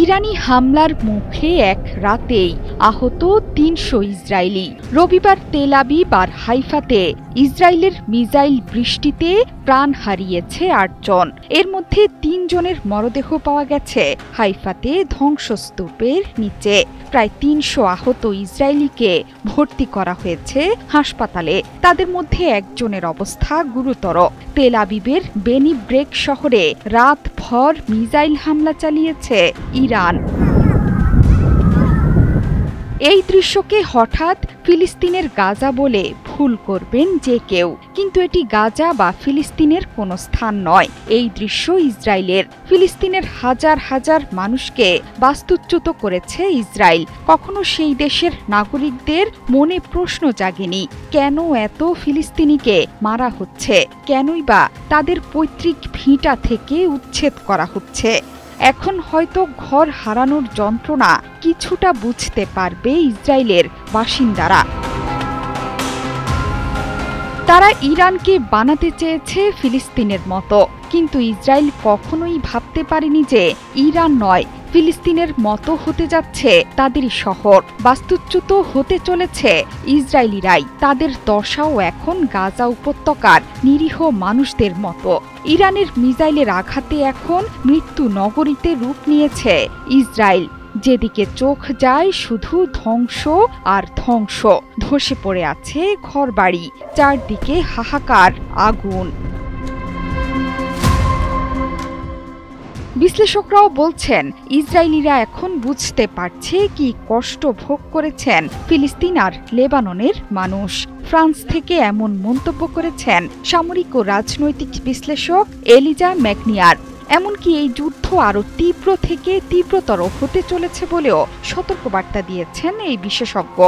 ইরানি হামলার মুখে এক রাতেই আহত ৩০০ ইসরায়েলি। রবিবার তেল আবিব আর হাইফাতে ইসরায়েলের মিসাইল বৃষ্টিতে প্রাণ হারিয়েছে ৮ জন। এর মধ্যে ৩ জনের মরদেহ পাওয়া গেছে হাইফাতে ধ্বংসস্তূপের নিচে। প্রায় ৩০০ আহত ইসরায়েলিকে ভর্তি করা হয়েছে হাসপাতালে। তাদের মধ্যে একজনের অবস্থা গুরুতর। তেল আবিবের বেনি ব্রেক শহরে রাতভর মিসাইল হামলা চালিয়েছে ইরান। এই দৃশ্যকে হঠাৎ ফিলিস্তিনের গাজা বলে ভুল করবেন যে কেউ, কিন্তু এটি গাজা বা ফিলিস্তিনের কোনো স্থান নয়। এই দৃশ্য ইসরায়েলের। ফিলিস্তিনের হাজার হাজার মানুষকে বাস্তুচ্যুত করেছে ইসরায়েল। কখনো সেই দেশের নাগরিকদের মনে প্রশ্ন জাগেনি, কেন এত ফিলিস্তিনিকে মারা হচ্ছে, কেনই বা তাদের পৈতৃক ভিটা থেকে উচ্ছেদ করা হচ্ছে। এখন হয়তো ঘর হারানোর যন্ত্রণা কিছুটা বুঝতে পারবে ইসরায়েলের বাসিন্দারা। তারা ইরানকে বানাতে চেয়েছে ফিলিস্তিনের মতো, কিন্তু ইসরায়েল কখনোই ভাবতে পারেনি যে ইরান নয়, ফিলিস্তিনের মতো হতে যাচ্ছে তাদেরই শহর। বাস্তুচ্যুত হতে চলেছে ইসরায়েলিরাই। তাদের দশাও এখন গাজা উপত্যকার নিরীহ মানুষদের মতো। ইরানের মিসাইলের আঘাতে এখন মৃত্যু নগরীতে রূপ নিয়েছে ইসরায়েল। যেদিকে চোখ যায় শুধু ধ্বংস আর ধ্বংস। ধসে পড়ে আছে ঘরবাড়ি, চারদিকে হাহাকার, আগুন। বিশ্লেষকরাও বলছেন, ইসরায়েলিরা এখন বুঝতে পারছে কি কষ্ট ভোগ করেছেন ফিলিস্তিন আর লেবাননের মানুষ। ফ্রান্স থেকে এমন মন্তব্য করেছেন সামরিক ও রাজনৈতিক বিশ্লেষক এলিজা ম্যাকনিয়ার। এমনকি এই যুদ্ধ আরও তীব্র থেকে তীব্রতর হতে চলেছে বলেও সতর্কবার্তা দিয়েছেন এই বিশেষজ্ঞ।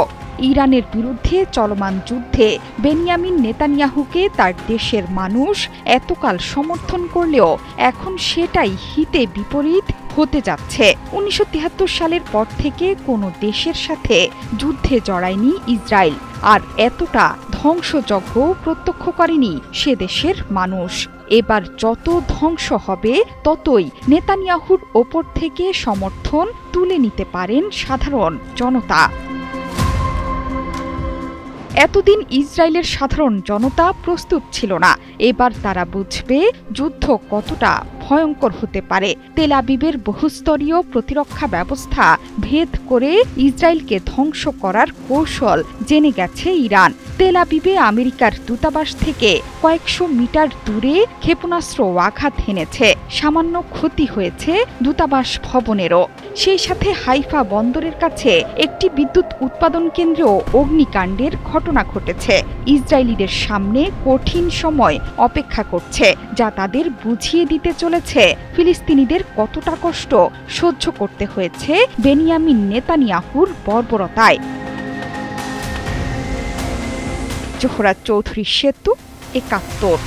ইরানের বিরুদ্ধে চলমান যুদ্ধে বেনিয়ামিন নেতানিয়াহুকে তার দেশের মানুষ এতকাল সমর্থন করলেও এখন সেটাই হিতে বিপরীত হতে যাচ্ছে। ১৯৭৩ সালের পর থেকে কোনো দেশের সাথে যুদ্ধে জড়ায়নি ইসরায়েল, আর এতটা ধ্বংসযজ্ঞ প্রত্যক্ষ করেনি সে দেশের মানুষ। এবার যত ধ্বংস হবে ততই নেতানিয়াহুর ওপর থেকে সমর্থন তুলে নিতে পারেন সাধারণ জনতা। এতদিন ইসরায়েলের সাধারণ জনতা প্রস্তুত ছিল না। এবার তারা বুঝবে যুদ্ধ কতটা ভয়ঙ্কর হতে পারে। তেল আবিবের বহুস্তরীয় প্রতিরক্ষা ব্যবস্থা ভেদ করে ইসরায়েলকে ধ্বংস করার কৌশল জেনে গেছে ইরান। তেল আবিবে আমেরিকার দূতাবাস থেকে কয়েকশো মিটার দূরে ক্ষেপণাস্ত্র আঘাত হেনেছে। সামান্য ক্ষতি হয়েছে দূতাবাস ভবনেরও। সেই সাথে হাইফা বন্দরের কাছে একটি বিদ্যুৎ উৎপাদন কেন্দ্রেও অগ্নিকাণ্ডের ঘটনা ঘটেছে। ইসরায়েলিদের সামনে কঠিন সময় অপেক্ষা করছে, যা তাদের বুঝিয়ে দিতে চলেছে ফিলিস্তিনিদের কতটা কষ্ট সহ্য করতে হয়েছে বেনিয়ামিন নেতানিয়াহুর বর্বরতায়। জোহরা চৌধুরী সেতু, ৭১।